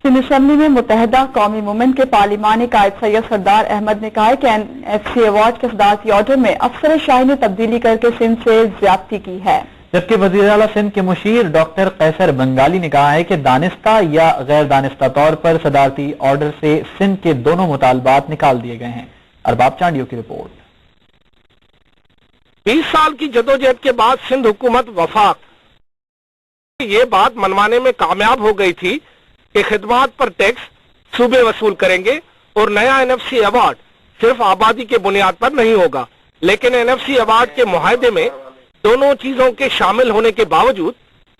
Sindh assembly में मुत्तहिदा कौमी movement के पार्लिमानी कायद सैयद सरदार अहमद ने कहा है कि NFC अवार्ड के सदारती ऑर्डर में अफसर शाही ने तब्दीली करके सिंध से ज्यादती की है। जबकि वज़ीर आला सिंध के मुशीर डॉक्टर कैसर बंगाली ने कहा है कि दानिस्ता या गैर दानिस्ता तौर पर सदारती ऑर्डर से सिंध के दोनों मुतालबात निकाल दिए गए हैं। अरबाब चांडियों की रिपोर्ट। 20 साल की जदोजहद के बाद सिंध हुकूमत वफाक ये बात मनवाने में कामयाब हो गई थी कि खिदमात पर टैक्स सूबे वसूल करेंगे और नया NFC अवार्ड सिर्फ आबादी के बुनियाद पर नहीं होगा, लेकिन NFC अवार्ड के मुआहदे में दोनों चीजों के शामिल होने के बावजूद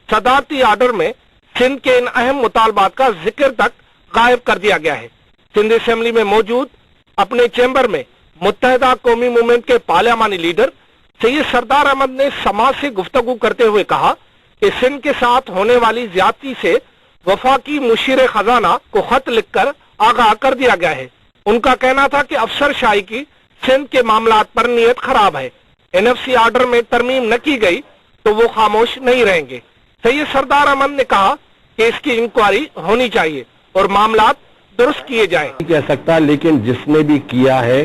सदारती ऑर्डर में सिंध के इन अहम मुतालबात का जिक्र तक गायब कर दिया गया है। सिंध असेंबली में मौजूद अपने चैम्बर में मुत्तहिदा कौमी मूवमेंट के पार्लियामानी लीडर सैयद सरदार अहमद ने समाज से गुफ्तगू करते हुए कहा कि सिंध के साथ होने वाली ज्यादती से वफाकी मुशीर खजाना को खत लिखकर आगाह कर दिया गया है। उनका कहना था कि अफसर शाही की सिंध के मामलात पर नीयत खराब है। NFC ऑर्डर में तरमीम न की गई तो वो खामोश नहीं रहेंगे। सैयद सरदार अहमद ने कहा कि इसकी इंक्वायरी होनी चाहिए और मामलात दुरुस्त किए जाएं। नहीं कह सकता, लेकिन जिसने भी किया है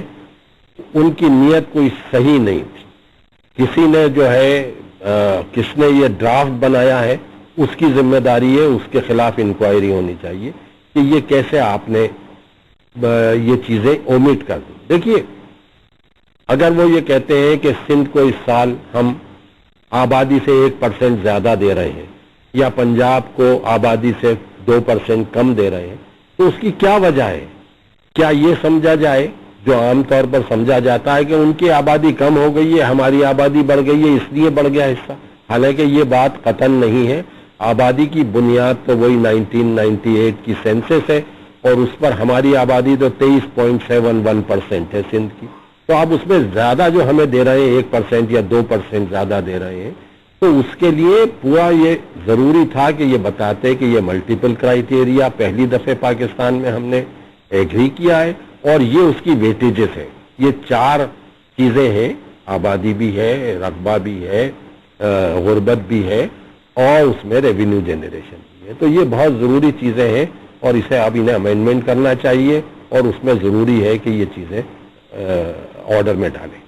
उनकी नीयत कोई सही नहीं थी। किसी ने जो है किसने ये ड्राफ्ट बनाया है उसकी जिम्मेदारी है, उसके खिलाफ इंक्वायरी होनी चाहिए कि ये कैसे आपने ये चीजें ओमिट कर दी। देखिए, अगर वो ये कहते हैं कि सिंध को इस साल हम आबादी से 1% ज्यादा दे रहे हैं या पंजाब को आबादी से 2% कम दे रहे हैं, तो उसकी क्या वजह है? क्या ये समझा जाए जो आमतौर पर समझा जाता है कि उनकी आबादी कम हो गई है, हमारी आबादी बढ़ गई है, इसलिए बढ़ गया हिस्सा? हालांकि ये बात कतन नहीं है। आबादी की बुनियाद तो वही 1998 की सेंसस है और उस पर हमारी आबादी तो 23.71% है सिंध की। तो अब उसमें ज्यादा जो हमें दे रहे हैं 1% या 2% ज्यादा दे रहे हैं, तो उसके लिए पूरा ये जरूरी था कि ये बताते कि ये मल्टीपल क्राइटेरिया पहली दफे पाकिस्तान में हमने एग्री किया है और ये उसकी वेटेजेस है। ये 4 चीजें हैं, आबादी भी है, रकबा भी है, गुर्बत भी है और उसमें रेवेन्यू जनरेशन भी है। तो ये बहुत जरूरी चीजें हैं और इसे अब इन्हें अमेंडमेंट करना चाहिए और उसमें जरूरी है कि ये चीजें ऑर्डर में डालें।